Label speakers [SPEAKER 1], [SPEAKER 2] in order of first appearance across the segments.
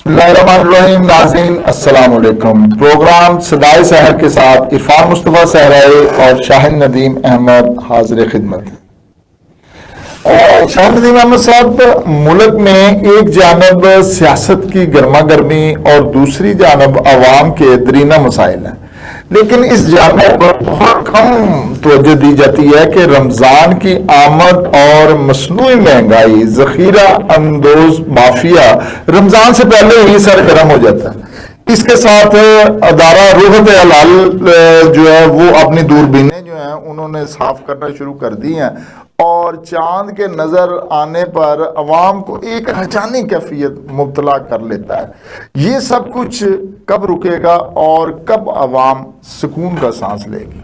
[SPEAKER 1] بسم اللہ الرحمن الرحیم. ناظرین السلام علیکم. پروگرام صدائے سحر کے ساتھ عرفان مصطفیٰ صحرائے اور شاہد ندیم احمد حاضر خدمت. شاہد ندیم احمد صاحب، ملک میں ایک جانب سیاست کی گرما گرمی اور دوسری جانب عوام کے درینہ مسائل ہیں، لیکن اس جانب پر بہت کم توجہ دی جاتی ہے کہ رمضان کی آمد اور مصنوعی مہنگائی، ذخیرہ اندوز مافیا رمضان سے پہلے ہی سرگرم ہو جاتا ہے. اس کے ساتھ ادارہ روحت حلال جو ہے وہ اپنی دوربینیں جو ہیں انہوں نے صاف کرنا شروع کر دی ہیں، اور چاند کے نظر آنے پر عوام کو ایک حیرانی کیفیت مبتلا کر لیتا ہے. یہ سب کچھ کب رکے گا اور کب عوام سکون کا سانس لے گی؟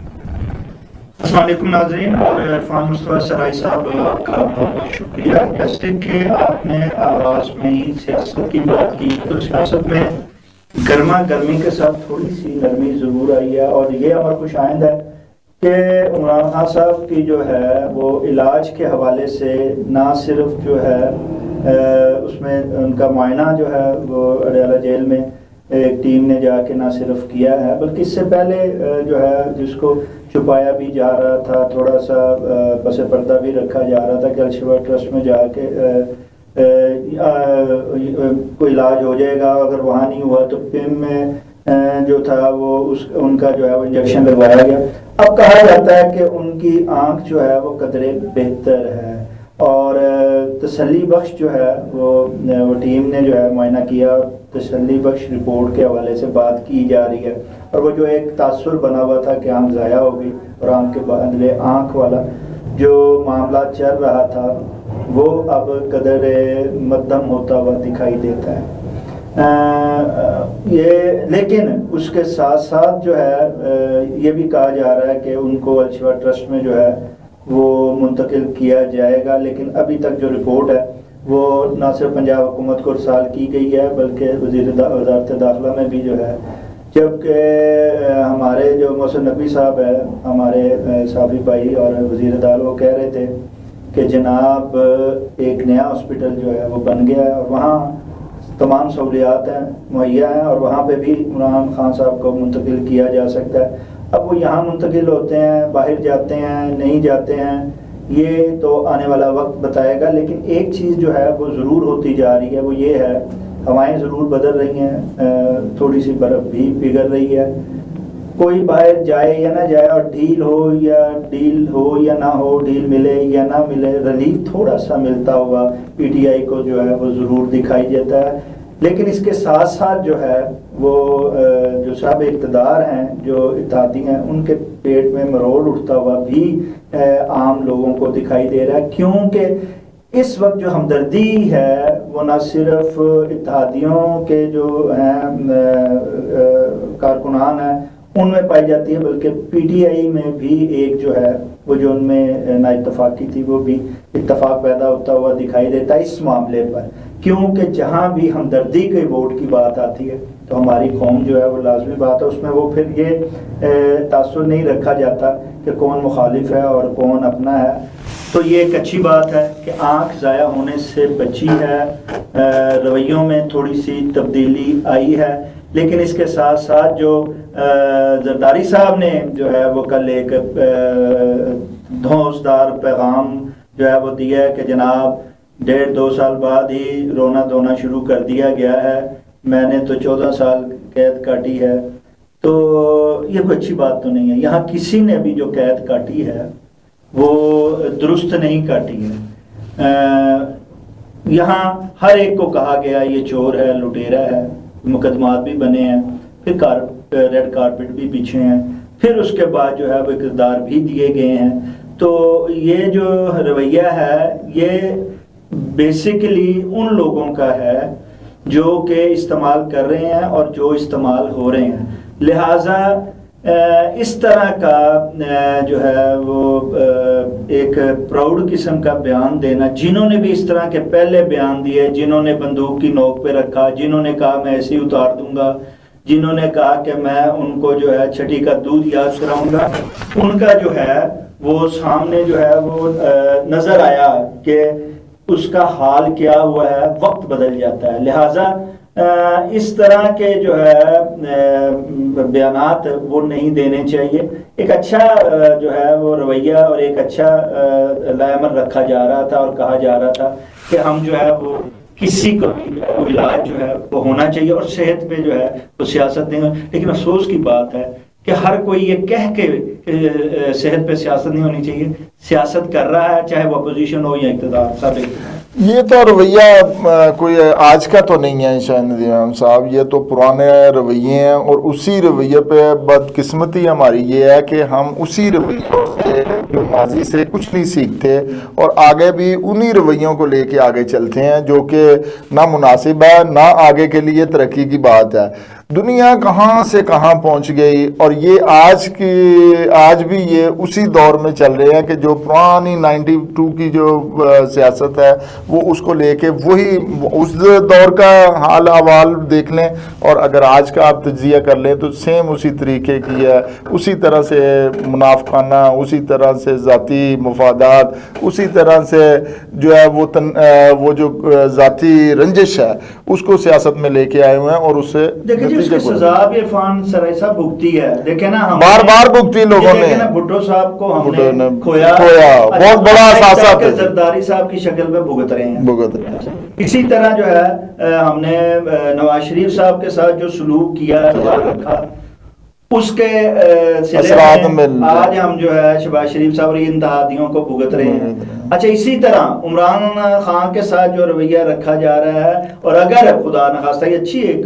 [SPEAKER 2] السلام علیکم ناظرین، اور عرفان مصطفیٰ سرائی صاحب کا بہت بہت شکریہ. جیسے کہ آپ نے آغاز میں ہی سیاست کی بات کی، تو سیاست میں گرما گرمی کے ساتھ تھوڑی سی نرمی ضرور آئی ہے، اور یہ ہمارا خوش آئند ہے کہ عمران خان صاحب کی جو ہے وہ علاج کے حوالے سے نہ صرف جو ہے اس میں ان کا معائنہ جو ہے وہ اڈیالہ جیل میں ایک ٹیم نے جا کے نہ صرف کیا ہے، بلکہ اس سے پہلے جو ہے جس کو چھپایا بھی جا رہا تھا، تھوڑا سا پس پردہ بھی رکھا جا رہا تھا کہ الشفا ٹرسٹ میں جا کے کوئی علاج ہو جائے گا، اگر وہاں نہیں ہوا تو پیم میں جو تھا وہ ان کا جو ہے وہ انجیکشن لگوایا گیا. اب کہا جاتا ہے کہ ان کی آنکھ جو ہے وہ قدرے بہتر ہے، اور تسلی بخش جو ہے وہ ٹیم نے جو ہے معائنہ کیا، تسلی بخش رپورٹ کے حوالے سے بات کی جا رہی ہے. اور وہ جو ایک تاثر بنا ہوا تھا کہ آنکھ ضائع ہو گئی اور آنکھ کے بدلے آنکھ والا جو معاملہ چل رہا تھا وہ اب قدر مدھم ہوتا ہوا دکھائی دیتا ہے. لیکن اس کے ساتھ ساتھ جو ہے یہ بھی کہا جا رہا ہے کہ ان کو الشفا ٹرسٹ میں جو ہے وہ منتقل کیا جائے گا، لیکن ابھی تک جو رپورٹ ہے وہ نہ صرف پنجاب حکومت کو ارسال کی گئی ہے بلکہ وزارت داخلہ میں بھی جو ہے، جبکہ ہمارے جو محسن نقوی صاحب ہے، ہمارے صحافی بھائی اور وزیر داخلہ، وہ کہہ رہے تھے کہ جناب ایک نیا ہاسپٹل جو ہے وہ بن گیا ہے اور وہاں تمام سہولیات ہیں مہیا ہیں، اور وہاں پہ بھی عمران خان صاحب کو منتقل کیا جا سکتا ہے. اب وہ یہاں منتقل ہوتے ہیں، باہر جاتے ہیں، نہیں جاتے ہیں، یہ تو آنے والا وقت بتائے گا. لیکن ایک چیز جو ہے وہ ضرور ہوتی جا رہی ہے، وہ یہ ہے ہوائیں ضرور بدل رہی ہیں، تھوڑی سی برف بھی پگھل رہی ہے. کوئی باہر جائے یا نہ جائے، اور ڈیل ہو یا نہ ہو، ڈیل ملے یا نہ ملے، ریلیف تھوڑا سا ملتا ہوا پی ٹی آئی کو جو ہے وہ ضرور دکھائی دیتا ہے. لیکن اس کے ساتھ ساتھ جو ہے وہ جو صاحب اقتدار ہیں، جو اتحادی ہیں، ان کے پیٹ میں مروڑ اٹھتا ہوا بھی عام لوگوں کو دکھائی دے رہا ہے. کیونکہ اس وقت جو ہمدردی ہے وہ نہ صرف اتحادیوں کے جو ہیں کارکنان ہیں ان میں پائی جاتی ہے، بلکہ پی ٹی آئی میں بھی ایک جو ہے وہ جو ان میں نا اتفاقی تھی وہ بھی اتفاق پیدا ہوتا ہوا دکھائی دیتا ہے اس معاملے پر. کیونکہ جہاں بھی ہمدردی کے ووٹ کی بات آتی ہے تو ہماری قوم جو ہے وہ لازمی بات ہے، اس میں وہ پھر یہ تاثر نہیں رکھا جاتا کہ کون مخالف ہے اور کون اپنا ہے. تو یہ ایک اچھی بات ہے کہ آنکھ ضائع ہونے سے بچی ہے، رویوں میں تھوڑی سی تبدیلی آئی ہے. لیکن اس کے ساتھ ساتھ جو زرداری صاحب نے جو ہے وہ کل ایک دھوسدار پیغام جو ہے وہ دیا ہے کہ جناب 1.5-2 سال بعد ہی رونا دھونا شروع کر دیا گیا ہے، میں نے تو 14 سال قید کاٹی ہے. تو یہ کوئی اچھی بات تو نہیں ہے. یہاں کسی نے بھی جو قید کاٹی ہے وہ درست نہیں کاٹی ہے. یہاں ہر ایک کو کہا گیا یہ چور ہے، لٹیرا ہے، مقدمات بھی بنے ہیں، پھر ریڈ کارپٹ بھی بچھے ہیں، پھر اس کے بعد جو ہے وہ اقتدار بھی دیے گئے ہیں. تو یہ جو رویہ ہے یہ بیسیکلی ان لوگوں کا ہے جو کہ استعمال کر رہے ہیں اور جو استعمال ہو رہے ہیں. لہٰذا اس طرح کا جو ہے وہ ایک پراؤڈ قسم کا بیان دینا، جنہوں نے بھی اس طرح کے پہلے بیان دیے، جنہوں نے بندوق کی نوک پہ رکھا، جنہوں نے کہا میں ایسے ہی اتار دوں گا، جنہوں نے کہا کہ میں ان کو جو ہے چھٹی کا دودھ یاد کراؤں گا، ان کا جو ہے وہ سامنے جو ہے وہ نظر آیا کہ اس کا حال کیا ہوا ہے. وقت بدل جاتا ہے. لہٰذا اس طرح کے جو ہے بیانات وہ نہیں دینے چاہیے. ایک اچھا جو ہے وہ رویہ اور ایک اچھا لائحہ رکھا جا رہا تھا اور کہا جا رہا تھا کہ ہم جو ہے وہ کسی کو علاج جو ہے وہ ہونا چاہیے اور صحت پہ جو ہے وہ سیاست نہیں. لیکن افسوس کی بات ہے کہ ہر کوئی یہ کہہ کے صحت پہ سیاست نہیں ہونی چاہیے سیاست کر رہا ہے, چاہے وہ اپوزیشن ہو یا اقتدار سابق.
[SPEAKER 1] یہ تو رویہ کوئی آج کا تو نہیں ہے شاہ ندیم احمد صاحب, یہ تو پرانے رویے ہیں, اور اسی رویے پہ بدقسمتی ہماری یہ ہے کہ ہم اسی رویوں سے جو ماضی سے کچھ نہیں سیکھتے اور آگے بھی انہی رویوں کو لے کے آگے چلتے ہیں, جو کہ نہ مناسب ہے نہ آگے کے لیے ترقی کی بات ہے. دنیا کہاں سے کہاں پہنچ گئی, اور یہ آج بھی یہ اسی دور میں چل رہے ہیں کہ جو پرانی 92 کی جو سیاست ہے وہ اس کو لے کے وہی اس دور کا حال احوال دیکھ لیں, اور اگر آج کا آپ تجزیہ کر لیں تو سیم اسی طریقے کی ہے, اسی طرح سے منافقانہ, اسی طرح سے ذاتی مفادات, اسی طرح سے جو ہے وہ جو ذاتی رنجش ہے اس کو سیاست میں لے کے آئے ہوئے ہیں, اور اس سے
[SPEAKER 2] دیکھیں جی اس کی سزا بھی عرفان سرائی صاحب بھگتی ہے. دیکھیں نا ہم
[SPEAKER 1] بار بھگتی لوگوں نے,
[SPEAKER 2] بھٹو صاحب کو ہم نے کھویا
[SPEAKER 1] بہت بڑا اثاثہ تھا,
[SPEAKER 2] زرداری صاحب کی شکل میں بھگت رہے ہیں. اسی طرح جو ہے ہم نے نواز شریف صاحب کے ساتھ جو سلوک کیا رکھا اس کے
[SPEAKER 1] اثرات میں
[SPEAKER 2] آج ہم جو ہے شہباز شریف صاحب اور انتہادیوں کو بھگت رہے ہیں. اچھا اسی طرح عمران خان کے ساتھ جو رویہ رکھا جا رہا ہے, اور اگر خدا نخواستہ یہ اچھی ایک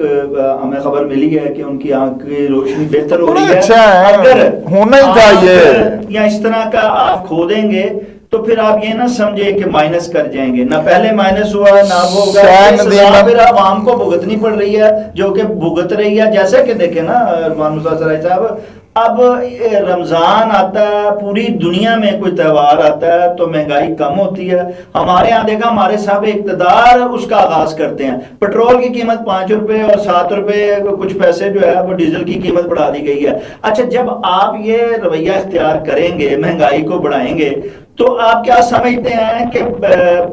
[SPEAKER 2] ہمیں خبر ملی ہے کہ ان کی آنکھ کی روشنی بہتر ہو رہی ہے, اگر
[SPEAKER 1] ہونا ہی چاہیے
[SPEAKER 2] یا اس طرح کا آپ کھو دیں گے تو پھر آپ یہ نہ سمجھے کہ مائنس کر جائیں گے, نہ پہلے مائنس ہوا نہ وہ ہوگا, پھر عوام کو بھگتنی پڑ رہی ہے جو کہ بھگت رہی ہے. جیسے کہ دیکھیں نا عرفان سرائی صاحب, اب رمضان آتا ہے, پوری دنیا میں کوئی تہوار آتا ہے تو مہنگائی کم ہوتی ہے. ہمارے یہاں دیکھا ہمارے صاحب اقتدار اس کا آغاز کرتے ہیں, پیٹرول کی قیمت 5 روپے اور 7 روپے کچھ پیسے جو ہے وہ ڈیزل کی قیمت بڑھا دی گئی ہے. اچھا جب آپ یہ رویہ اختیار کریں گے, مہنگائی کو بڑھائیں گے, تو آپ کیا سمجھتے ہیں کہ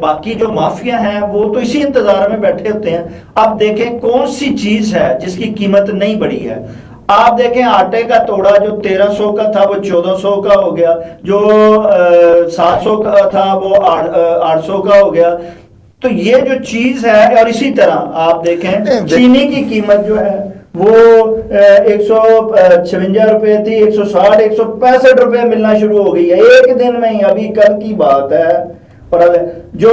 [SPEAKER 2] باقی جو مافیا ہیں وہ تو اسی انتظار میں بیٹھے ہوتے ہیں. اب دیکھیں کون سی چیز ہے جس کی قیمت نہیں بڑھی ہے. آپ دیکھیں آٹے کا توڑا جو 1300 کا تھا وہ 1400 کا ہو گیا, جو 700 کا تھا وہ 800 کا ہو گیا. تو یہ جو چیز ہے, اور اسی طرح آپ دیکھیں چینی کی قیمت جو ہے وہ 156 روپے تھی, 160 165 روپے ملنا شروع ہو گئی ہے ایک دن میں ہی, ابھی کل کی بات ہے. اور جو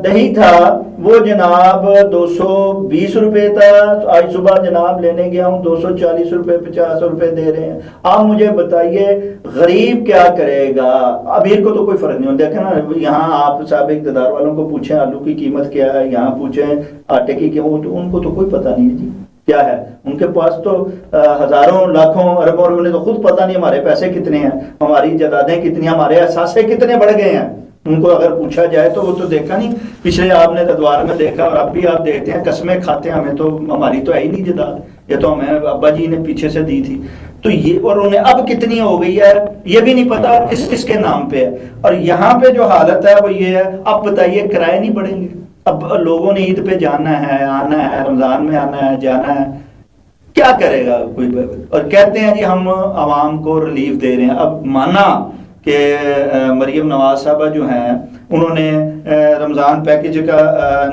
[SPEAKER 2] دہی تھا وہ جناب 220 روپے تھا, آج صبح جناب لینے گیا ہوں 240 روپے 50 روپے دے رہے ہیں. آپ مجھے بتائیے غریب کیا کرے گا؟ امیر کو تو کوئی فرق نہیں ہوتا. دیکھیں نا یہاں آپ صاحب اقتدار والوں کو پوچھیں آلو کی قیمت کیا ہے, یہاں پوچھیں آٹے کی قیمت, ان کو تو کوئی پتہ نہیں ہے جی کیا ہے. ان کے پاس تو ہزاروں لاکھوں اربوں, اور انہیں تو خود پتہ نہیں ہمارے پیسے کتنے ہیں, ہماری جائیدادیں کتنی, ہمارے اثاثے کتنے بڑھ گئے ہیں. ان کو اگر پوچھا جائے تو وہ تو دیکھا نہیں, پچھلے آپ نے ادوار میں دیکھا اور اب بھی آپ دیکھتے ہیں قسمیں کھاتے ہیں, ہمیں تو ہماری تو ہے ہی نہیں جائیداد, یہ تو ہمیں ابا جی نے پیچھے سے دی تھی. تو یہ, اور انہیں اب کتنی ہو گئی ہے یہ بھی نہیں پتا کس کس کے نام پہ ہے. اور یہاں پہ جو حالت ہے وہ یہ ہے, اب بتائیے کرائے نہیں بڑھیں گے. اب لوگوں نے عید پہ جانا ہے, آنا ہے, رمضان میں آنا ہے, جانا ہے, کیا کرے گا کوئی؟ اور کہتے ہیں جی ہم عوام کو ریلیف دے رہے ہیں. اب مانا کہ مریم نواز صاحبہ جو ہیں انہوں نے رمضان پیکج کا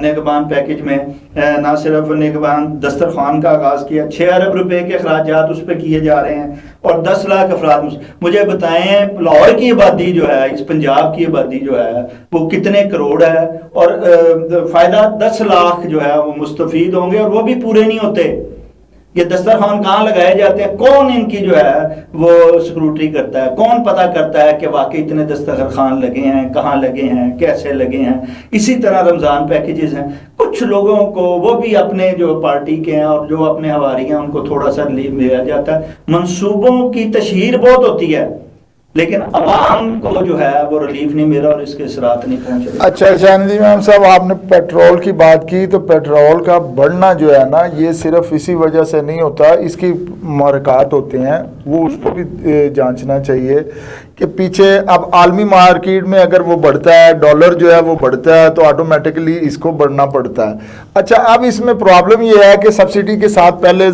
[SPEAKER 2] نگہبان پیکج میں نہ صرف نگہبان دسترخوان کا آغاز کیا, 6 ارب روپے کے اخراجات اس پہ کیے جا رہے ہیں, اور 10 لاکھ افراد. مجھے بتائیں لاہور کی آبادی جو ہے, اس پنجاب کی آبادی جو ہے وہ کتنے کروڑ ہے, اور فائدہ 10 لاکھ جو ہے وہ مستفید ہوں گے, اور وہ بھی پورے نہیں ہوتے. یہ دسترخوان کہاں لگائے جاتے ہیں, کون ان کی جو ہے وہ سکروٹری کرتا ہے, کون پتہ کرتا ہے کہ واقعی اتنے دسترخوان لگے ہیں, کہاں لگے ہیں, کیسے لگے ہیں. اسی طرح رمضان پیکیجز ہیں, کچھ لوگوں کو وہ بھی اپنے جو پارٹی کے ہیں اور جو اپنے ہواری ہیں ان کو تھوڑا سا ریلیف ملا جاتا ہے. منصوبوں کی تشہیر بہت ہوتی ہے لیکن عوام کو جو ہے وہ ریلیف نہیں مل رہا اور اس کے اثرات نہیں پہنچ رہے.
[SPEAKER 1] اچھا شاہنظیم امام صاحب، آپ نے پیٹرول کی بات کی، تو پیٹرول کا بڑھنا جو ہے نا یہ صرف اسی وجہ سے نہیں ہوتا، اس کی محرکات ہوتے ہیں، وہ اس کو بھی جانچنا چاہیے کہ پیچھے اب عالمی مارکیٹ میں اگر وہ بڑھتا ہے، ڈالر جو ہے وہ بڑھتا ہے، تو آٹومیٹکلی اس کو بڑھنا پڑتا ہے. اچھا اب اس میں پرابلم یہ ہے کہ سبسڈی کے ساتھ پہلے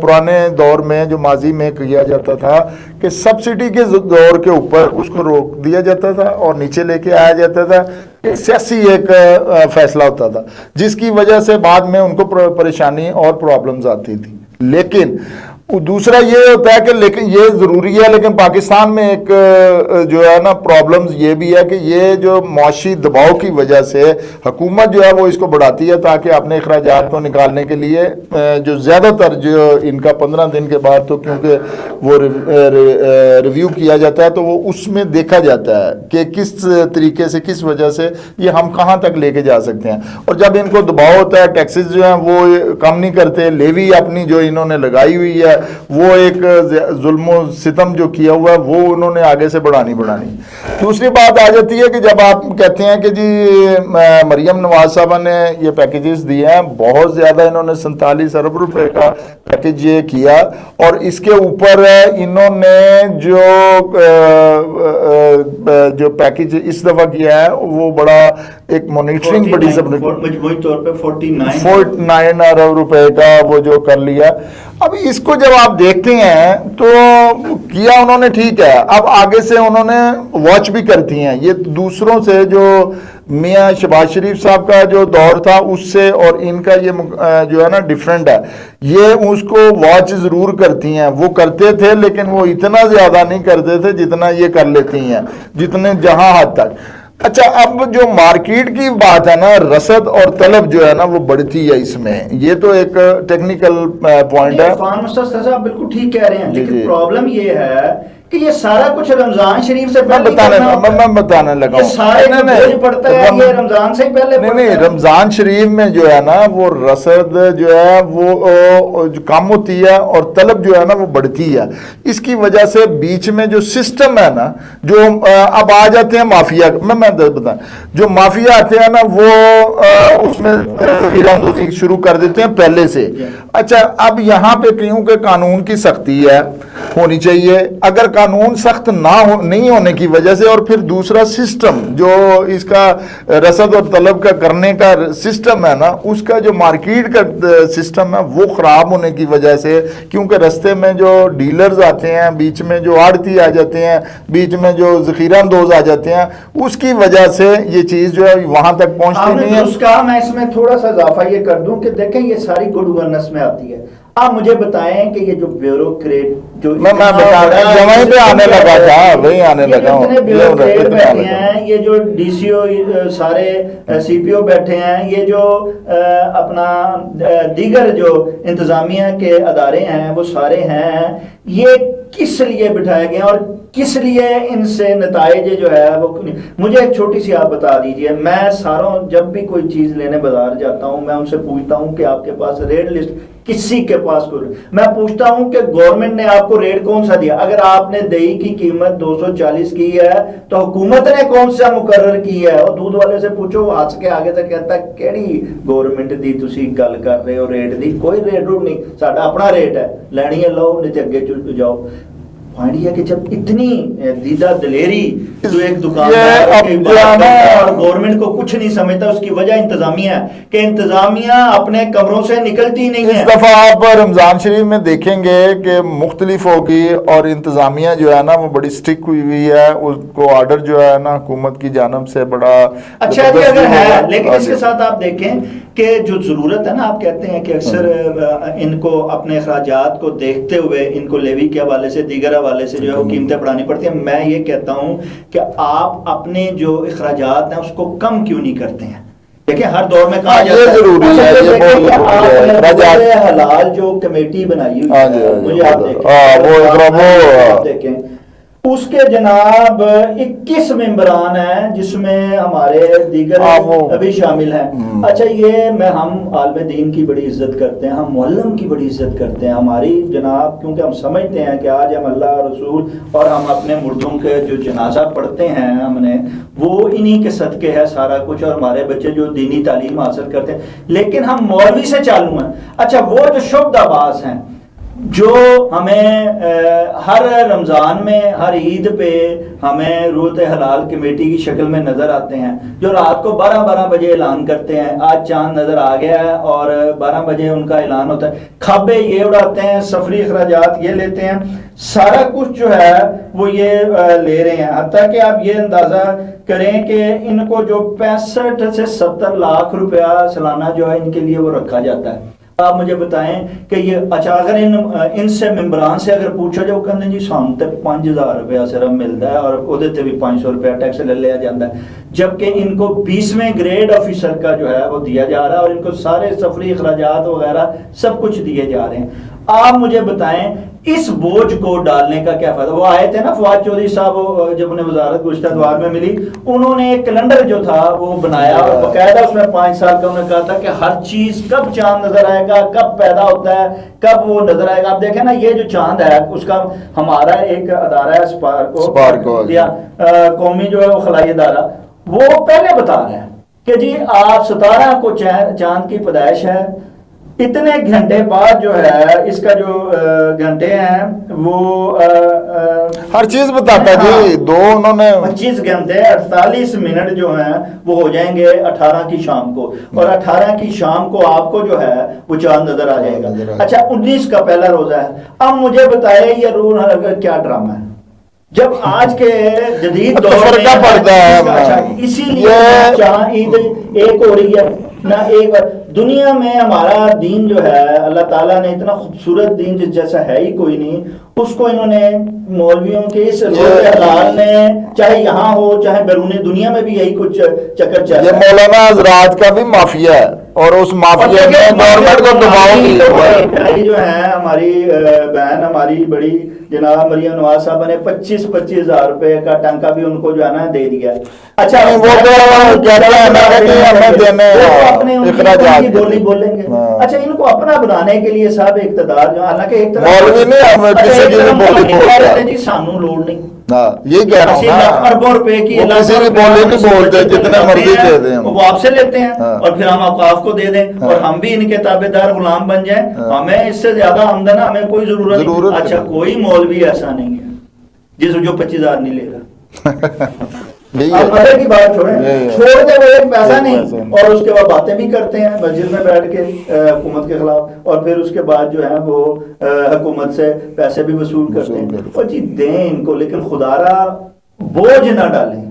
[SPEAKER 1] پرانے دور میں جو ماضی میں کیا جاتا تھا کہ سبسڈی کے دور کے اوپر اس کو روک دیا جاتا تھا اور نیچے لے کے آیا جاتا تھا. سیاسی ایک فیصلہ ہوتا تھا جس کی وجہ سے بعد میں ان کو پریشانی اور پرابلمز آتی تھی. لیکن دوسرا یہ ہوتا ہے کہ لیکن یہ ضروری ہے، لیکن پاکستان میں ایک جو ہے نا پرابلمز یہ بھی ہے کہ یہ جو معاشی دباؤ کی وجہ سے حکومت جو ہے وہ اس کو بڑھاتی ہے تاکہ اپنے اخراجات کو نکالنے کے لیے جو زیادہ تر جو ان کا 15 دن کے بعد تو کیونکہ وہ ریویو کیا جاتا ہے تو وہ اس میں دیکھا جاتا ہے کہ کس طریقے سے کس وجہ سے یہ ہم کہاں تک لے کے جا سکتے ہیں. اور جب ان کو دباؤ ہوتا ہے، ٹیکسز جو ہیں وہ کم نہیں کرتے، لیوی اپنی جو انہوں نے لگائی ہوئی ہے وہ ایک ظلم و ستم جو کیا ہوا ہے وہ انہوں نے آگے سے بڑھانی. دوسری بات آ جاتی ہے کہ جب آپ کہتے ہیں کہ جی مریم نواز صاحبہ نے یہ پیکیجز دیے ہیں، بہت زیادہ انہوں نے 47 ارب روپے کا پیکیج یہ کیا، اور اس کے اوپر انہوں نے جو پیکیج اس دفعہ کیا ہے وہ بڑا ایک مانیٹرنگ بڑی
[SPEAKER 2] مجموعی طور پہ
[SPEAKER 1] 49 ارب روپے کا وہ جو کر لیا. اب اس کو جب آپ دیکھتے ہیں تو کیا انہوں نے ٹھیک ہے، اب آگے سے انہوں نے واچ بھی کرتی ہیں. یہ دوسروں سے جو میاں شہباز شریف صاحب کا جو دور تھا اس سے اور ان کا یہ جو ہے نا ڈیفرنٹ ہے. یہ اس کو واچ ضرور کرتی ہیں، وہ کرتے تھے لیکن وہ اتنا زیادہ نہیں کرتے تھے جتنا یہ کر لیتی ہیں، جتنے جہاں حد تک. اچھا اب جو مارکیٹ کی بات ہے نا، رسد اور طلب جو ہے نا وہ بڑھتی ہے اس میں، یہ تو ایک ٹیکنیکل پوائنٹ ہے.
[SPEAKER 2] عرفان مستر صاحب بالکل ٹھیک کہہ رہے ہیں، لیکن پرابلم یہ ہے کہ یہ سارا کچھ رمضان شریف سے پہلے
[SPEAKER 1] میں بتانے لگا ہوں
[SPEAKER 2] پڑتا ہے یہ رمضان سے ہی پہلے.
[SPEAKER 1] نہیں، رمضان شریف میں جو ہے نا وہ رسد جو ہے وہ کم ہوتی ہے اور طلب جو ہے نا وہ بڑھتی ہے. اس کی وجہ سے بیچ میں جو سسٹم ہے نا، جو اب آ جاتے ہیں مافیا، میں بتائیں جو مافیا آتے ہیں نا وہ اس میں شروع کر دیتے ہیں پہلے سے. اچھا اب یہاں پہ کیونکہ قانون کی سختی ہے ہونی چاہیے، اگر قانون سخت نہیں ہونے کی وجہ سے، اور پھر دوسرا سسٹم جو اس کا رسد اور طلب کا کرنے کا سسٹم ہے نا، اس کا جو مارکیٹ کا سسٹم ہے وہ خراب ہونے کی وجہ سے، کیونکہ رستے میں جو ڈیلرز آتے ہیں، بیچ میں جو آڑتی آ جاتے ہیں، بیچ میں جو ذخیرہ اندوز آ جاتے ہیں، اس کی وجہ سے یہ چیز جو ہے وہاں تک پہنچتی نہیں ہے.
[SPEAKER 2] اس کا میں اس میں تھوڑا سا اضافہ یہ کر دوں کہ دیکھیں یہ ساری گڈ گورننس میں آتی ہے. آپ مجھے بتائیں کہ یہ جو بیوروکریٹ جو
[SPEAKER 1] میں وہیں پہ آنے لگا تھا، وہیں آنے لگا ہوں،
[SPEAKER 2] بیوروکریٹ بیٹھے ہیں، یہ جو ڈی سی او سارے سی پی او بیٹھے ہیں، یہ جو اپنا دیگر جو انتظامیہ کے ادارے ہیں وہ سارے ہیں، یہ کس لیے بٹھائے گئے ہیں اور کس لیے ان سے نتائج جو ہے وہ. مجھے ایک چھوٹی سی آپ بتا دیجئے، میں ساروں جب بھی کوئی چیز لینے بازار جاتا ہوں میں ان سے پوچھتا ہوں کہ آپ کے پاس ریٹ لسٹ، کسی کے پاس کوئی، میں پوچھتا ہوں کہ گورنمنٹ نے آپ کو ریٹ کون سا دیا. اگر آپ نے دہی کی قیمت 240 کی ہے تو حکومت نے کون سا مقرر کی ہے؟ اور دودھ والے سے پوچھو، وہ ہنس کے آگے سے کہتا ہے کیڑی گورنمنٹ دی تسی گل کر رہے ہو ریٹ دی؟ کوئی ریٹ روٹ نہیں، ساڈا اپنا ریٹ ہے، لینی ہے لو نہیں تے اگے جاؤ. پوائنٹ یہ کہ جب اتنی دیدہ دلیری جو ایک دکاندار اور گورنمنٹ کو کچھ نہیں سمجھتا، اس کی وجہ انتظامیہ ہے کہ انتظامیہ اپنے کمروں سے نکلتی نہیں ہے.
[SPEAKER 1] اس دفعہ آپ رمضان شریف میں دیکھیں گے کہ مختلف ہوگی اور انتظامیہ جو ہے نا وہ بڑی سٹک ہوئی ہوئی ہے، اس کو آرڈر جو ہے نا حکومت کی جانب سے بڑا
[SPEAKER 2] اچھا جی اگر ہے. لیکن اس کے ساتھ آپ دیکھیں کہ جو ضرورت ہے نا، آپ کہتے ہیں کہ اکثر ان کو اپنے اخراجات کو دیکھتے ہوئے ان کو لیوی کے حوالے سے دیگر حوالے سے جو ہے وہ قیمتیں بڑھانی پڑتی ہیں. میں یہ کہتا ہوں کہ آپ اپنے جو اخراجات ہیں اس کو کم کیوں نہیں کرتے ہیں؟ دیکھیں ہر دور میں کہا جاتا ہے ضروری ہے حلال جو کمیٹی بنائی ہوئی ہے، مجھے آپ دیکھیں اس کے جناب 21 ممبران ہیں جس میں ہمارے دیگر ابھی شامل ہیں. اچھا یہ ہم عالم دین کی بڑی عزت کرتے ہیں, ہم معلم کی بڑی عزت کرتے ہیں, ہماری جناب کیونکہ ہم سمجھتے ہیں کہ آج ہم اللہ رسول اور ہم اپنے مردوں کے جو جنازہ پڑھتے ہیں ہم نے وہ انہی کے صدقے ہے سارا کچھ, اور ہمارے بچے جو دینی تعلیم حاصل کرتے ہیں, لیکن ہم مولوی سے چالو ہیں. اچھا وہ جو شعبہ باز ہیں جو ہمیں ہر رمضان میں ہر عید پہ ہمیں روت حلال کمیٹی کی شکل میں نظر آتے ہیں, جو رات کو 12 بجے اعلان کرتے ہیں آج چاند نظر آ گیا ہے, اور 12 بجے ان کا اعلان ہوتا ہے, کھابے یہ اڑاتے ہیں, سفری اخراجات یہ لیتے ہیں, سارا کچھ جو ہے وہ یہ لے رہے ہیں. حتیٰ کہ آپ یہ اندازہ کریں کہ ان کو جو 65 سے 70 لاکھ روپیہ سالانہ جو ہے ان کے لیے وہ رکھا جاتا ہے. آپ مجھے بتائیں کہ یہ اچھا اگر ان سے ممبران سے اگر پوچھا جائے وہ کہتے ہیں جی سان تے 5000 روپیہ صرف ملتا ہے اور وہ دیتے بھی 500 روپیہ ٹیکس لے لیا جاتا ہے, جبکہ ان کو 20ویں گریڈ آفیسر کا جو ہے وہ دیا جا رہا ہے اور ان کو سارے سفری اخراجات وغیرہ سب کچھ دیے جا رہے ہیں. آپ مجھے بتائیں اس بوجھ کو ڈالنے کا کیا فائدہ. وہ آئے تھے نا فواد چودھری صاحب جب انہیں وزارت گزشتہ اتوار میں ملی, انہوں نے ایک کیلنڈر جو تھا وہ بنایا اور باقاعدہ اس میں 5 سال کا انہوں نے کہا تھا کہ ہر چیز کب چاند نظر آئے گا, کب پیدا ہوتا ہے, کب وہ نظر آئے گا. آپ دیکھیں نا یہ جو چاند ہے اس کا ہمارا ایک ادارہ ہے سپارکو قومی جو ہے وہ خلائی ادارہ, وہ پہلے بتا رہے ہیں کہ جی آپ 17 کو چاند کی پیدائش ہے, اتنے گھنٹے بعد جو ہے اس کا جو گھنٹے ہیں وہ
[SPEAKER 1] ہر چیز بتاتا ہے جی. دو انہوں نے
[SPEAKER 2] 25 گھنٹے 48 منٹ جو ہیں وہ ہو جائیں گے 18 کی شام کو, اور 18 کی شام کو آپ کو جو ہے وہ چاند نظر آ جائے گا. اچھا 19 کا پہلا روزہ ہے. اب مجھے بتائے یہ رول کیا ڈرامہ ہے جب آج کے جدید دور میں
[SPEAKER 1] پڑتا ہے.
[SPEAKER 2] اسی لیے جہاں عید ایک ہو رہی ہے نہ ایک دنیا میں ہمارا دین جو ہے اللہ تعالیٰ نے اتنا خوبصورت دین جیسا ہے ہی کوئی نہیں, اس کو انہوں نے مولویوں کے اس حلال نے چاہے یہاں ہو چاہے بیرون دنیا میں بھی یہی کچھ چکر چل رہا ہے.
[SPEAKER 1] یہ مولانا حضرات کا بھی مافیا ہے اور اس مافیا میں گورنمنٹ کو دباؤ
[SPEAKER 2] بھی جو ہے ہماری بہن ہماری بڑی جناب مریم نواز صاحب نے 25,000 روپے کا ٹانکا بھی ان کو جو ہے نا دے دیا. اچھا وہ اپنے بولی بولیں گے. اچھا ان کو اپنا بنانے کے لیے صاحب اقتدار جو حالانکہ جی سانو لوڑ نہیں,
[SPEAKER 1] یہ کہہ رہا ہوں
[SPEAKER 2] اربوں روپے کی
[SPEAKER 1] کسی بھی بولی نہیں بولتے جتنے مرضی دے دیں
[SPEAKER 2] وہ آپ سے لیتے ہیں اور پھر ہم اوقاف کو دے دیں اور ہم بھی ان کے تابعدار غلام بن جائیں. ہمیں اس سے زیادہ آمدن ہمیں کوئی ضرورت نہیں. اچھا کوئی مولوی ایسا نہیں ہے جس جو 25,000 نہیں لے گا. آپ مدر کی بات چھوڑیں, چھوڑتے ہوئے ایک پیسہ نہیں اور اس کے بعد باتیں بھی کرتے ہیں مسجد میں بیٹھ کے حکومت کے خلاف, اور پھر اس کے بعد جو ہے وہ حکومت سے پیسے بھی وصول کرتے ہیں. اور جی دیں ان کو لیکن خدا را بوجھ نہ ڈالیں.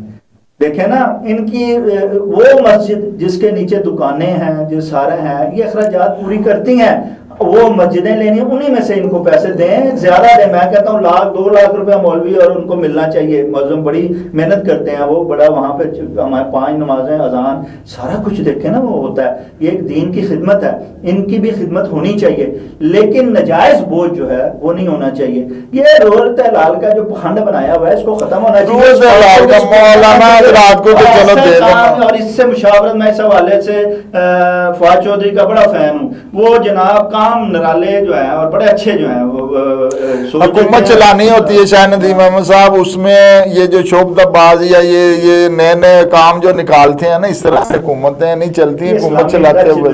[SPEAKER 2] دیکھیں نا ان کی وہ مسجد جس کے نیچے دکانیں ہیں جو سارے ہیں یہ اخراجات پوری کرتی ہیں, وہ مسجدیں لینی انہی میں سے ان کو پیسے دیں, زیادہ دیں. میں کہتا ہوں 1,00,000 2 لاکھ روپے مولوی اور ان کو ملنا چاہیے. معظم بڑی محنت کرتے ہیں, وہ بڑا وہاں پہ ہمارے 5 نمازیں اذان سارا کچھ دیکھیں نا وہ ہوتا ہے. یہ ایک دین کی خدمت ہے, ان کی بھی خدمت ہونی چاہیے لیکن نجائز بوجھ جو ہے وہ نہیں ہونا چاہیے. یہ رول تحلال کا جو پخنڈ بنایا ہوا ہے اس کو ختم ہونا چاہیے. اور اس سے مشاورت میں اس حوالے سے فواد چودھری کا بڑا فین ہوں. وہ جناب کام نرالے جو ہیں اور بڑے اچھے جو ہیں وہ
[SPEAKER 1] حکومت چلانی ہوتی ہے. شاہ ندیم احمد صاحب اس میں یہ جو شعبہ باز یا یہ نئے کام جو نکالتے ہیں نا اس طرح سے حکومتیں نہیں چلتی, حکومت چلاتے ہوئے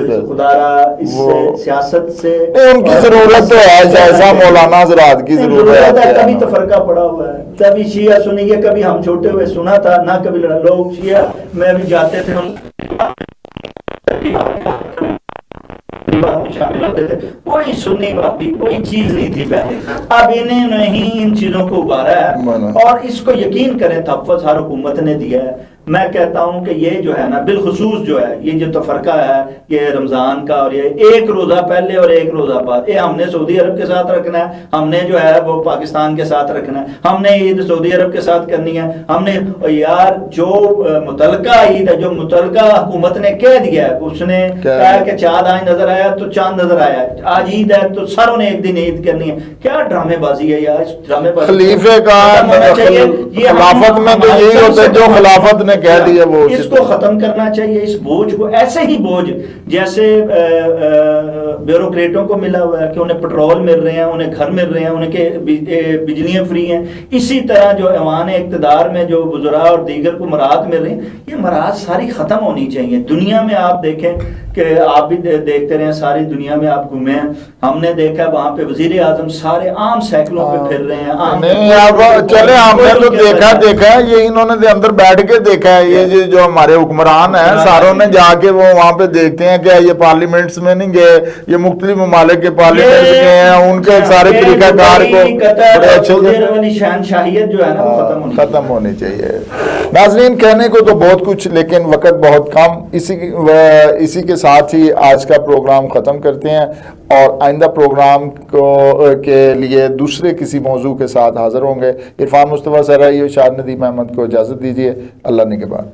[SPEAKER 2] سیاست سے
[SPEAKER 1] ان کی ضرورت تو ہے. جیسا مولانا حضرات کی ضرورت ہے.
[SPEAKER 2] کبھی تفرقہ پڑا ہوا ہے, کبھی شیعہ سنی ہے, کبھی ہم چھوٹے ہوئے سنا تھا نہ, کبھی لوگ شیعہ میں بھی جاتے تھے کوئی سنی باتیں کوئی چیز نہیں تھی پہلے. اب انہیں نہیں ان چیزوں کو ابھارا ہے اور اس کو یقین کریں تحفظ ہر حکومت نے دیا ہے. میں کہتا ہوں کہ یہ جو ہے نا بالخصوص جو ہے یہ جو تفرقہ ہے یہ رمضان کا اور یہ ایک روزہ پہلے اور ایک روزہ بعد، یہ ہم نے سعودی عرب کے ساتھ رکھنا ہے، ہم نے جو ہے وہ پاکستان کے ساتھ رکھنا ہے، ہم نے عید سعودی عرب کے ساتھ کرنی ہے، ہم نے یار جو متعلقہ عید ہے جو متعلقہ حکومت نے کہہ دیا ہے، اس نے کہا کہ چاند آج نظر آیا تو چاند نظر آیا، آج عید ہے تو ساروں نے ایک دن عید کرنی ہے، کیا ڈرامے بازی ہے یار، اس ڈرامے بازی
[SPEAKER 1] خلیفے کا خلافت میں تو یہی ہوتا ہے جو خلافت نے کہہ دیا وہ
[SPEAKER 2] اس کو ختم کرنا چاہیے، اس بوجھ کو، ایسے ہی بوجھ جیسے بیوروکریٹوں کو ملا ہوا ہے کہ انہیں پٹرول مل رہے ہیں، انہیں گھر مل رہے ہیں، انہیں بجلیاں فری ہیں، اسی طرح جو ایوان اقتدار میں جو وزراء اور دیگر کو مراد مل رہی ہیں، یہ مراد ساری ختم ہونی چاہیے۔ دنیا میں آپ دیکھیں کہ آپ بھی دیکھتے رہے، ساری دنیا میں آپ گھومے ہیں، ہم نے دیکھا وہاں پہ وزیر اعظم سارے عام سائیکلوں پہ پھر رہے ہیں،
[SPEAKER 1] نہیں آپ چلے ہم نے تو دیکھا ہے، یہ انہوں نے اندر بیٹھ کے دیکھا ہے، یہ جو ہمارے حکمران ہیں ساروں نے جا کے وہ وہاں پہ دیکھتے ہیں کہ یہ پارلیمنٹس میں نہیں گئے، یہ مختلف ممالک کے پارلیمنٹس گئے ہیں، ان کے سارے طریقہ کار کو
[SPEAKER 2] شہنشاہیت جو ہے نا وہ
[SPEAKER 1] ختم ہونی چاہیے۔ ناظرین کہنے کو تو بہت کچھ لیکن وقت بہت کم، اسی کے ساتھ ہی آج کا پروگرام ختم کرتے ہیں اور آئندہ پروگرام کے لیے دوسرے کسی موضوع کے ساتھ حاضر ہوں گے۔ عرفان مصطفیٰ سرائی اور شاد ندیم احمد کو اجازت دیجیے، اللہ نگہبان۔